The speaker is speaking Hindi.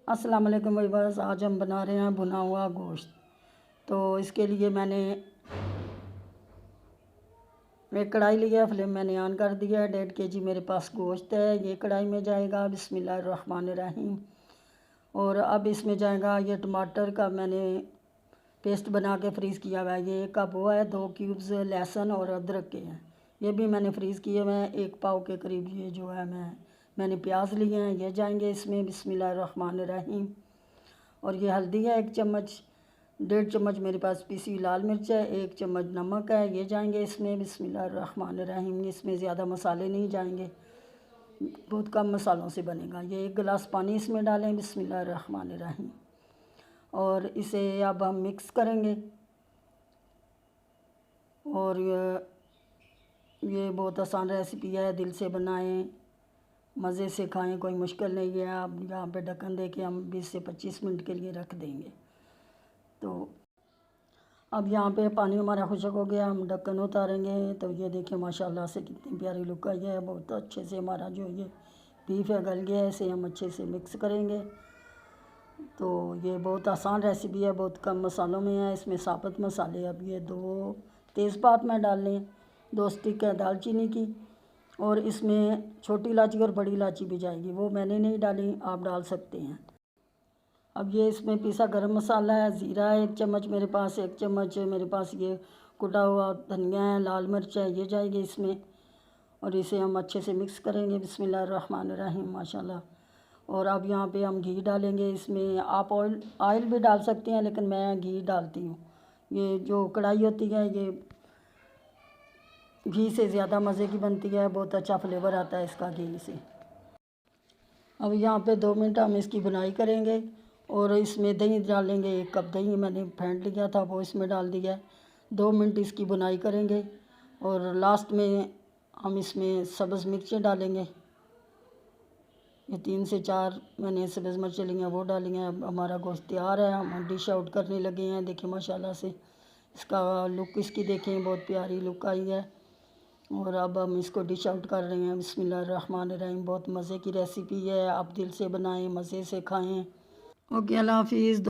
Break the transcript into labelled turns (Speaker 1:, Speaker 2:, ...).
Speaker 1: अस्सलाम वालेकुम व्यूअर्स। आज हम बना रहे हैं भुना हुआ गोश्त। तो इसके लिए मैंने एक कढ़ाई लिया, फ्लेम मैंने ऑन कर दिया है। 1.5 kg मेरे पास गोश्त है, ये कढ़ाई में जाएगा। बिस्मिल्लाहिर्रहमानिर्रहीम। और अब इसमें जाएगा ये टमाटर का मैंने पेस्ट बना के फ्रीज़ किया हुआ है। ये 1 कप हुआ है। 2 क्यूब्स लहसुन और अदरक के हैं, ये भी मैंने फ्रीज़ किए हुए हैं। 1 पाव के करीब ये जो है मैंने प्याज लिए हैं, ये जाएंगे इसमें। बिस्मिल्लाहिर्रहमानिर्रहीम। और ये हल्दी है 1 चम्मच। 1.5 चम्मच मेरे पास पीसी हुई लाल मिर्च है। 1 चम्मच नमक है, ये जाएंगे इसमें। बिस्मिल्लाहिर्रहमानिर्रहीम। इसमें ज़्यादा मसाले नहीं जाएंगे, बहुत कम मसालों से बनेगा। ये 1 गिलास पानी इसमें डालें। बिस्मिल्लाहिर्रहमानिर्रहीम। और इसे अब हम मिक्स करेंगे। और ये बहुत आसान रेसिपी है, दिल से बनाएं, मज़े से खाएं, कोई मुश्किल नहीं है। आप यहाँ पे ढक्कन दे के हम 20 से 25 मिनट के लिए रख देंगे। तो अब यहाँ पे पानी हमारा खुशक हो गया, हम ढक्कन उतारेंगे। तो ये देखिए माशाल्लाह से कितनी प्यारी लुक आई है। बहुत अच्छे से हमारा जो ये बीफ है गल गया है, इसे हम अच्छे से मिक्स करेंगे। तो ये बहुत आसान रेसिपी है, बहुत कम मसालों में है। इसमें साबुत मसाले अब ये 2 तेज़पात में डाल लें, 2 स्टिक है दालचीनी की। और इसमें छोटी इलायची और बड़ी इलायची भी जाएगी, वो मैंने नहीं डाली, आप डाल सकते हैं। अब ये इसमें पिसा गरम मसाला है, ज़ीरा है 1 चम्मच मेरे पास, 1 चम्मच मेरे पास ये कुटा हुआ धनिया है, लाल मिर्च है, ये जाएगी इसमें। और इसे हम अच्छे से मिक्स करेंगे। बिस्मिल्लाहिर्रहमानिर्रहीम माशाल्लाह। और अब यहाँ पे हम घी डालेंगे इसमें। आप ऑयल भी डाल सकते हैं, लेकिन मैं घी डालती हूँ। ये जो कढ़ाई होती है ये घी से ज़्यादा मज़े की बनती है, बहुत अच्छा फ्लेवर आता है इसका घी से। अब यहाँ पे 2 मिनट हम इसकी बुनाई करेंगे। और इसमें दही डालेंगे। 1 कप दही मैंने फेंट लिया था, वो इसमें डाल दिया है। 2 मिनट इसकी बुनाई करेंगे। और लास्ट में हम इसमें सब्ज़ मिर्चें डालेंगे। ये 3 से 4 मैंने सब्ज़ मिर्चें ली हैं, वो डाली हैं। अब हमारा गोश्त तैयार है, हम डिश आउट करने लगे हैं। देखिए माशाल्लाह से इसका लुक इसकी देखें, बहुत प्यारी लुक आई है। और अब हम इसको डिश आउट कर रहे हैं। बिस्मिल्लाहिर्रहमानिर्रहीम। बहुत मज़े की रेसिपी है, आप दिल से बनाएं, मज़े से खाएं। ओके, अल्लाह हाफिज़।